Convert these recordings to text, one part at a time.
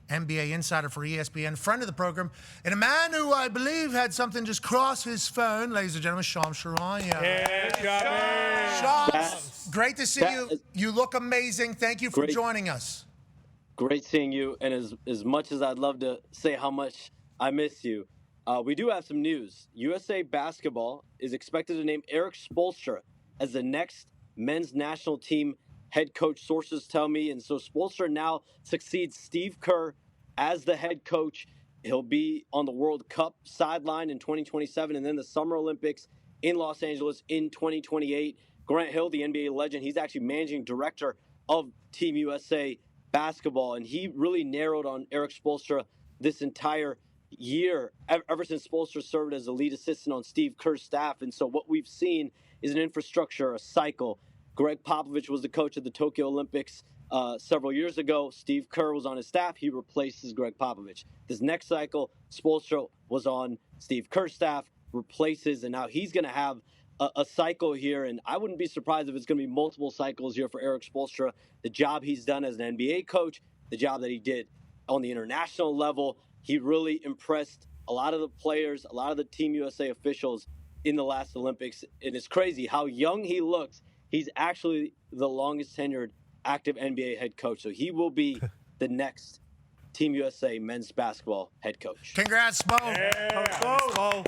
NBA insider for ESPN, friend of the program, and a man who I believe had something just cross his phone, ladies and gentlemen, Charania. Sean, great to see you. You look amazing. Thank you for joining us. Great seeing you, and as much as I'd love to say how much I miss you, we do have some news. USA Basketball is expected to name Erik Spoelstra as the next men's national team head coach, sources tell me. And so Spoelstra now succeeds Steve Kerr as the head coach. He'll be on the World Cup sideline in 2027 and then the Summer Olympics in Los Angeles in 2028. Grant Hill, the NBA legend, he's actually managing director of Team USA Basketball, and he really narrowed on Erik Spoelstra this entire year, ever since Spoelstra served as the lead assistant on Steve Kerr's staff. And so what we've seen is an infrastructure, a cycle. Greg Popovich was the coach of the Tokyo Olympics several years ago. Steve Kerr was on his staff. He replaces Greg Popovich. This next cycle, Spoelstra was on Steve Kerr's staff, replaces, and now he's going to have a cycle here. And I wouldn't be surprised if it's going to be multiple cycles here for Erik Spoelstra. The job he's done as an NBA coach, the job that he did on the international level, he really impressed a lot of the players, a lot of the Team USA officials in the last Olympics. And it's crazy how young he looks. He's actually the longest tenured active NBA head coach. So he will be the next Team USA men's basketball head coach. Congrats, Spo. Yeah.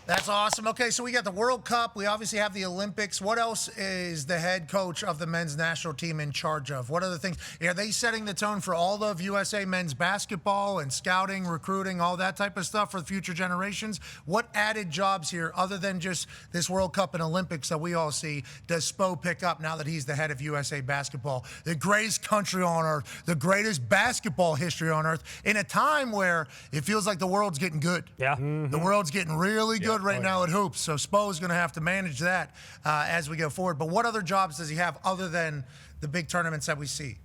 That's awesome. Okay, so we got the World Cup. We obviously have the Olympics. What else is the head coach of the men's national team in charge of? What other things? Are they setting the tone for all of USA men's basketball and scouting, recruiting, all that type of stuff for the future generations? What added jobs here, other than just this World Cup and Olympics that we all see, does Spo pick up now that he's the head of USA basketball? The greatest country on earth, the greatest basketball history on earth, in a time where it feels like the world's getting good. Yeah. The world's getting really good right now at hoops. So Spo is going to have to manage that as we go forward. But what other jobs does he have other than the big tournaments that we see?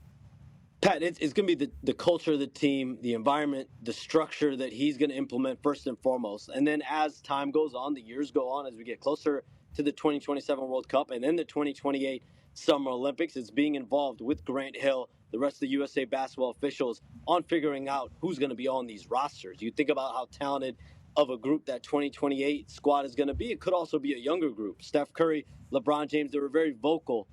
Pat, it's going to be the culture of the team, the environment, the structure that he's going to implement first and foremost. And then as time goes on, the years go on, as we get closer to the 2027 World Cup and then the 2028 Summer Olympics, it's being involved with Grant Hill, the rest of the USA basketball officials, on figuring out who's going to be on these rosters. You think about how talented of a group that 2028 squad is going to be. It could also be a younger group. Steph Curry, LeBron James, they were very vocal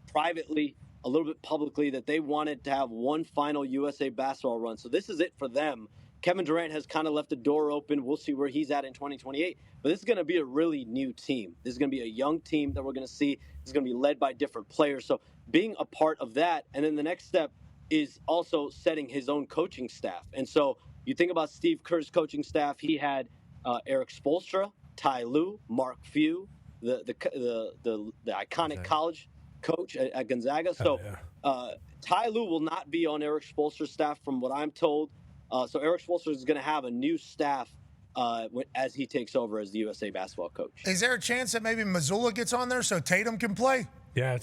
privately, a little bit publicly, that they wanted to have one final USA basketball run. So this is it for them. Kevin Durant has kind of left the door open. We'll see where he's at in 2028. But this is going to be a really new team. This is going to be a young team that we're going to see. It's going to be led by different players. So being a part of that, and then the next step is also setting his own coaching staff. And so you think about Steve Kerr's coaching staff. He had Erik Spoelstra, Ty Lue, Mark Few, the iconic college coach at Gonzaga. So Ty Lue will not be on Erik Spoelstra's staff, from what I'm told. So Erik Spoelstra is going to have a new staff as he takes over as the USA basketball coach. Is there a chance that maybe Mazzulla gets on there so Tatum can play? Yeah.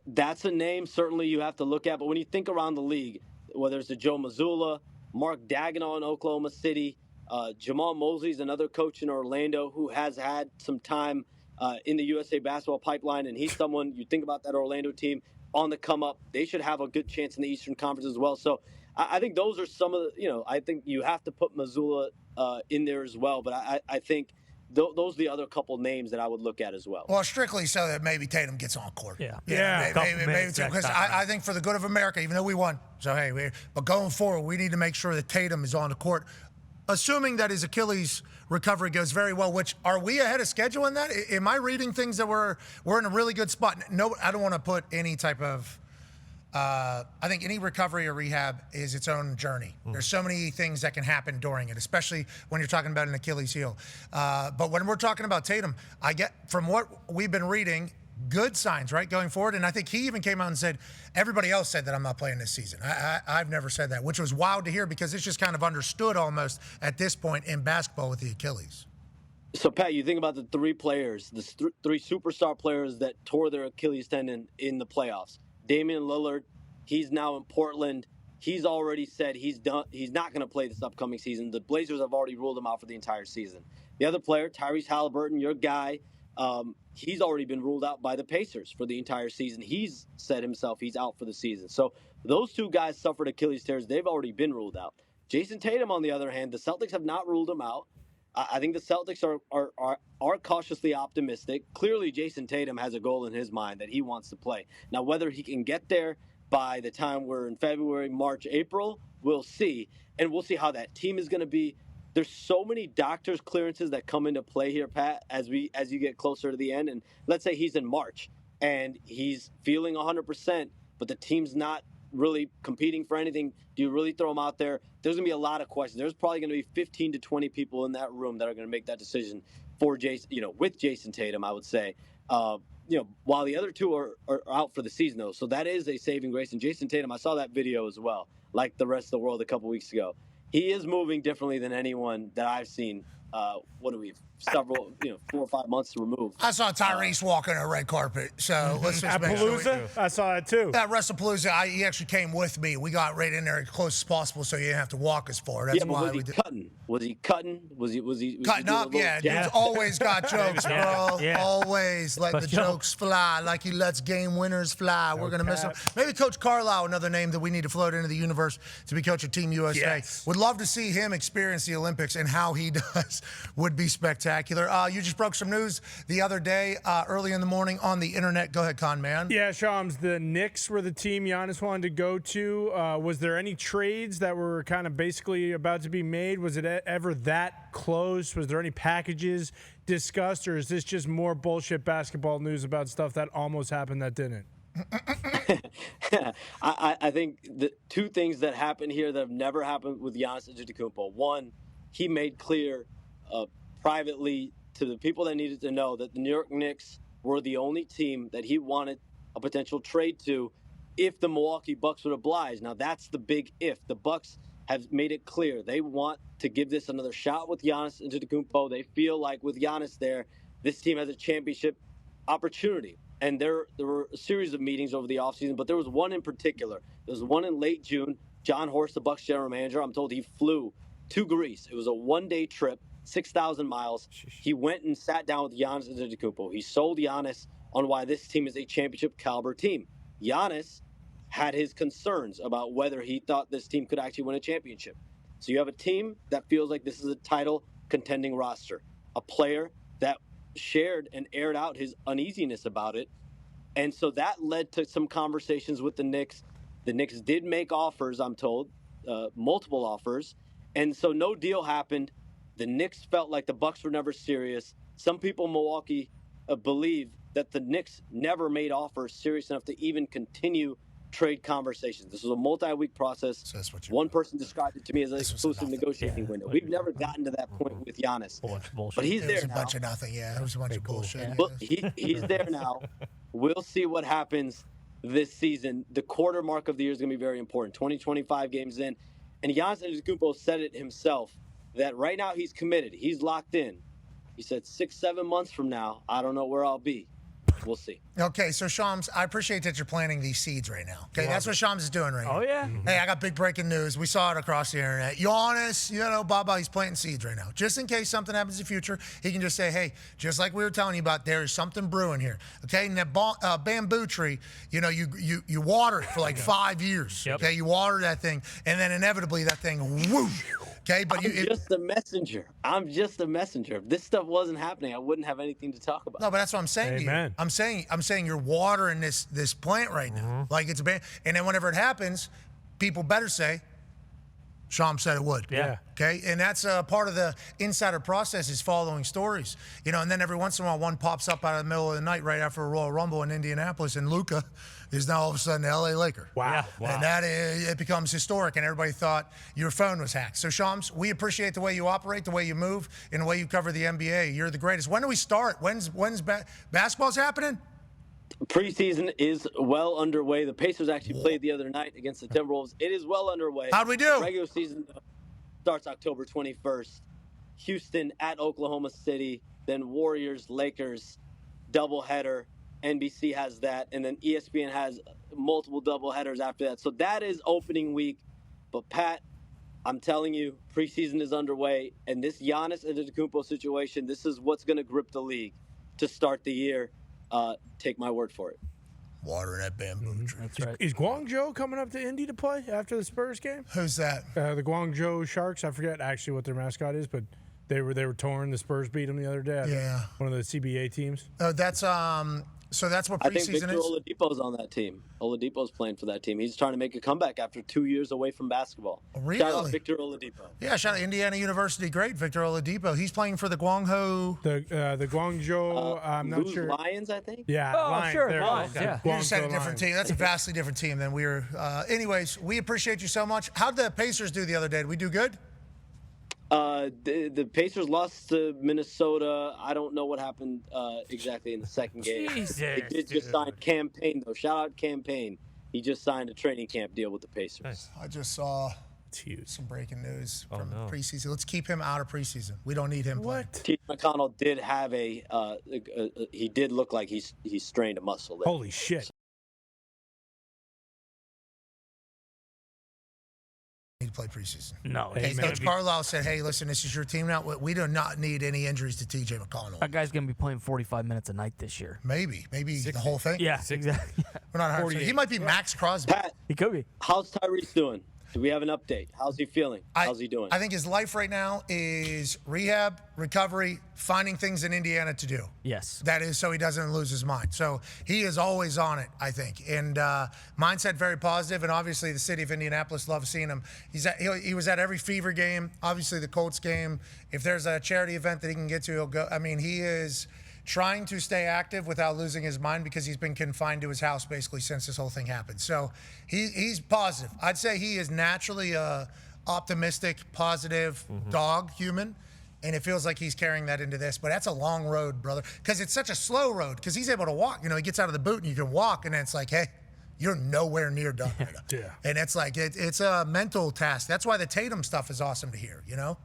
That's a name certainly you have to look at. But when you think around the league, whether it's a Joe Mazzulla, Mark Daigneault in Oklahoma City, Jamal Mosley's another coach in Orlando who has had some time in the USA basketball pipeline, and he's someone you think about that Orlando team on the come up. They should have a good chance in the Eastern Conference as well. So I think those are some of the, I think you have to put Mazzulla in there as well. But I think those are the other couple names that I would look at as well. Well, strictly so that maybe Tatum gets on court. Yeah. Maybe because I think for the good of America, even though we won. So, but going forward, we need to make sure that Tatum is on the court, assuming that his Achilles recovery goes very well, which are we ahead of schedule in that? Am I reading things that we're in a really good spot? No, I don't want to put any type of I think any recovery or rehab is its own journey. There's so many things that can happen during it, especially when you're talking about an Achilles heel. But when we're talking about Tatum, I get from what we've been reading, good signs, right, going forward. And I think he even came out and said, everybody else said that I'm not playing this season. I've never said that, which was wild to hear because it's just kind of understood almost at this point in basketball with the Achilles. So, Pat, you think about the three players, the three superstar players that tore their Achilles tendon in the playoffs. Damian Lillard, he's now in Portland. He's already said he's done. He's not going to play this upcoming season. The Blazers have already ruled him out for the entire season. The other player, Tyrese Haliburton, your guy, he's already been ruled out by the Pacers for the entire season. He's said himself he's out for the season. So Those two guys suffered Achilles tears. They've already been ruled out. Jayson Tatum, on the other hand, the Celtics have not ruled him out. I think the Celtics are cautiously optimistic. Clearly, Jayson Tatum has a goal in his mind that he wants to play. Now, whether he can get there by the time we're in February, March, April, we'll see. And we'll see how that team is going to be. There's so many doctor's clearances that come into play here, Pat, as you get closer to the end. And let's say he's in March and he's feeling 100%, but the team's not really competing for anything. Do you really throw him out there? There's going to be a lot of questions. There's probably going to be 15 to 20 people in that room that are going to make that decision for Jayson, with Jayson Tatum, I would say. While the other two are out for the season, though. So that is a saving grace. And Jayson Tatum, I saw that video as well, like the rest of the world a couple weeks ago. He is moving differently than anyone that I've seen. Several, 4 or 5 months removed. I saw Tyrese walking a red carpet, so let's just At make sure. Palooza? I saw that too. At WrestlePalooza, he actually came with me. We got right in there as close as possible, so you didn't have to walk as far. That's why was he we did. cutting? Was he cutting? Was he Cutting up? Yeah, dude's always got jokes, bro. Yeah. Always let the jokes fly, like he lets game winners fly. We're gonna miss him. Maybe Coach Carlisle, another name that we need to float into the universe to be coach of Team USA. Yes. Would love to see him experience the Olympics, and how he does would be spectacular. You just broke some news the other day, early in the morning on the internet. Go ahead, Con Man. Yeah, Shams, the Knicks were the team Giannis wanted to go to. Was there any trades that were kind of basically about to be made? Was it ever that close? Was there any packages discussed, or is this just more bullshit basketball news about stuff that almost happened that didn't? I think the two things that happened here that have never happened with Giannis Antetokounmpo. One, he made clear privately to the people that needed to know that the New York Knicks were the only team that he wanted a potential trade to if the Milwaukee Bucks would oblige. Now, that's the big if. The Bucks have made it clear they want to give this another shot with Giannis Antetokounmpo. They feel like with Giannis there, this team has a championship opportunity. And there were a series of meetings over the offseason, but there was one in particular. There was one in late June. John Horst, the Bucks general manager, I'm told he flew to Greece. It was a one-day trip. 6,000 miles. He went and sat down with Giannis Antetokounmpo. He sold Giannis on why this team is a championship caliber team. Giannis had his concerns about whether he thought this team could actually win a championship. So you have a team that feels like this is a title contending roster, a player that shared and aired out his uneasiness about it. And so that led to some conversations with the Knicks. The Knicks did make offers, I'm told, multiple offers. And so no deal happened. The Knicks felt like the Bucks were never serious. Some people in Milwaukee believe that the Knicks never made offers serious enough to even continue trade conversations. This was a multi-week process. So that's what One person described it to me as an exclusive negotiating window. We've never gotten to that point with Giannis. But he's there It was a now. bunch of nothing. Yeah, it was a bunch of bullshit. Yeah. Well, he's there now. We'll see what happens this season. The quarter mark of the year is going to be very important. 20-25 games in. And Giannis Antetokounmpo said it himself, that right now he's committed. He's locked in. He said 6-7 months from now, I don't know where I'll be. We'll see. Okay, so Shams, I appreciate that you're planting these seeds right now. Okay, that's what Shams is doing right now. Oh, yeah? Hey, I got big breaking news. We saw it across the internet. Giannis, Baba, he's planting seeds right now. Just in case something happens in the future, he can just say, hey, just like we were telling you about, there's something brewing here. Okay, and that bamboo tree, you water it for like 5 years. Yep. Okay, you water that thing, and then inevitably that thing, whoosh. Okay, but I'm just a messenger. I'm just a messenger. If this stuff wasn't happening, I wouldn't have anything to talk about. No, but that's what I'm saying to you. Amen. I'm saying you're watering this plant right now. Like it's a band. And then whenever it happens, people better say, Shams said it would. Yeah. Okay, and that's part of the insider process is following stories. And then every once in a while one pops up out of the middle of the night right after a Royal Rumble in Indianapolis, and Luka is now all of a sudden the LA Laker. Wow. And it becomes historic, and everybody thought your phone was hacked. So Shams, we appreciate the way you operate, the way you move, and the way you cover the NBA. You're the greatest. When do we start? When's basketball's happening? Preseason is well underway. The Pacers actually played the other night against the Timberwolves. It is well underway. How'd we do? Regular season starts October 21st. Houston at Oklahoma City, then Warriors, Lakers, doubleheader. NBC has that, and then ESPN has multiple doubleheaders after that. So that is opening week. But Pat, I'm telling you, preseason is underway, and this Giannis Antetokounmpo situation, this is what's going to grip the league to start the year. Take my word for it. watering that bamboo tree. That's right. Is Guangzhou coming up to Indy to play after the Spurs game? Who's that? The Guangzhou Sharks. I forget actually what their mascot is, but they were torn. The Spurs beat them the other day. Yeah. One of the CBA teams. That's So that's what I think preseason Victor is. Oladipo's on that team. Oladipo's playing for that team. He's trying to make a comeback after 2 years away from basketball. Really? Shout out Victor Oladipo. Yeah, shout out Indiana University great Victor Oladipo. He's playing for the Guangzhou. The Guangzhou. I'm not Lose sure. Lions, I think. Yeah. Oh, Lions, sure, there. Lions, Okay. yeah. You just said a Guangzhou different Lions. team. That's a vastly different team than we were. Anyways, we appreciate you so much. How'd the Pacers do the other day? Did we do good? The Pacers lost to Minnesota. I don't know what happened exactly in the second game. Jesus, They did just sign Campaign, though. Shout out Campaign. He just signed a training camp deal with the Pacers. I just saw It's huge. some breaking news Oh, from no. preseason. Let's keep him out of preseason. We don't need him playing. What? T. McConnell did have he did look like he strained a muscle there. Holy shit. Need to play preseason. No. Hey, he's man. gonna Coach be- Carlisle said, hey, listen, this is your team now. We do not need any injuries to TJ McConnell. That guy's going to be playing 45 minutes a night this year. Maybe the whole thing. Yeah, exactly. We're not 100%. He might be Max Crosby. Pat, He could be. how's Tyrese doing? Do we have an update? How's he feeling? How's he doing? I think his life right now is rehab, recovery, finding things in Indiana to do. Yes. That is so he doesn't lose his mind. So he is always on it, I think. And mindset very positive. And obviously the city of Indianapolis loves seeing him. He was at every Fever game, obviously the Colts game. If there's a charity event that he can get to, he'll go. I mean, he is trying to stay active without losing his mind because he's been confined to his house basically since this whole thing happened. So he's positive. I'd say he is naturally a optimistic, positive dog human. And it feels like he's carrying that into this. But that's a long road, brother, because it's such a slow road because he's able to walk. You know, he gets out of the boot and you can walk, and then it's like, hey, you're nowhere near done right now. Yeah. And it's like, it's a mental task. That's why the Tatum stuff is awesome to hear, you know?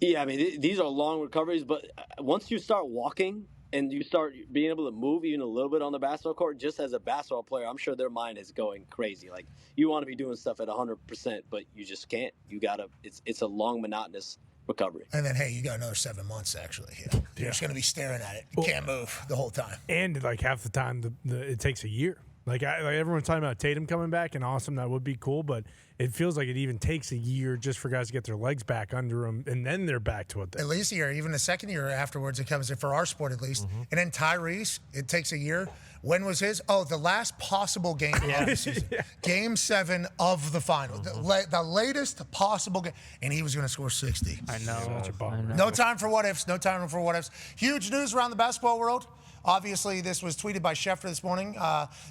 Yeah, I mean, these are long recoveries, but once you start walking and you start being able to move even a little bit on the basketball court, just as a basketball player, I'm sure their mind is going crazy. Like, you want to be doing stuff at 100%, but you just can't. You got to, it's a long, monotonous recovery. And then, hey, you got another 7 months, actually. You're just going to be staring at it. You can't move the whole time. And like half the time, it takes a year. Like everyone's talking about Tatum coming back, and awesome, that would be cool. But it feels like it even takes a year just for guys to get their legs back under them, and then they're back to what they. At least a year, even the second year afterwards, it comes in for our sport at least. And then Tyrese, it takes a year. When was his? Oh, the last possible game of the season. Game 7 of the final. The latest possible game. And he was going to score 60. I know. Such a bummer. I know. No time for what ifs. No time for what ifs. Huge news around the basketball world. Obviously, this was tweeted by Schefter this morning.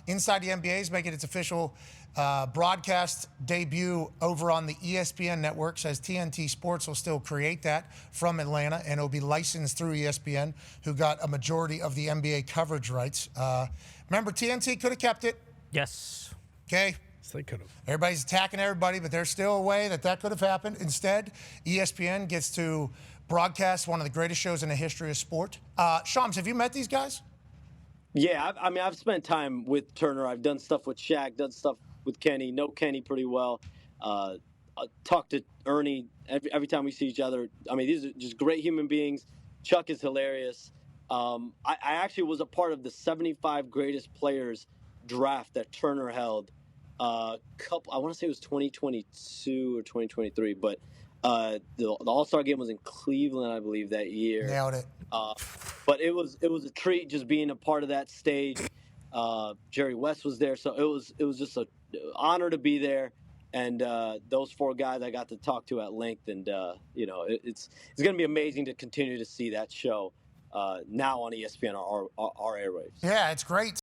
Inside the NBA is making its official broadcast debut over on the ESPN network. Says TNT Sports will still create that from Atlanta, and it'll be licensed through ESPN, who got a majority of the NBA coverage rights. Remember, TNT could have kept it. Yes. Okay. They could have. Everybody's attacking everybody, but there's still a way that could have happened. Instead, ESPN gets to broadcast one of the greatest shows in the history of sport. Shams, have you met these guys? Yeah, I mean, I've spent time with Turner. I've done stuff with Shaq, done stuff with Kenny, know Kenny pretty well. I talk to Ernie every time we see each other. I mean, these are just great human beings. Chuck is hilarious. I actually was a part of the 75 greatest players draft that Turner held. I want to say it was 2022 or 2023, but the All-Star game was in Cleveland, I believe, that year. Nailed it. But it was a treat just being a part of that stage. Jerry West was there, so it was just an honor to be there. And those 4 guys I got to talk to at length, and it's going to be amazing to continue to see that show now on ESPN, our airwaves. Yeah, it's great.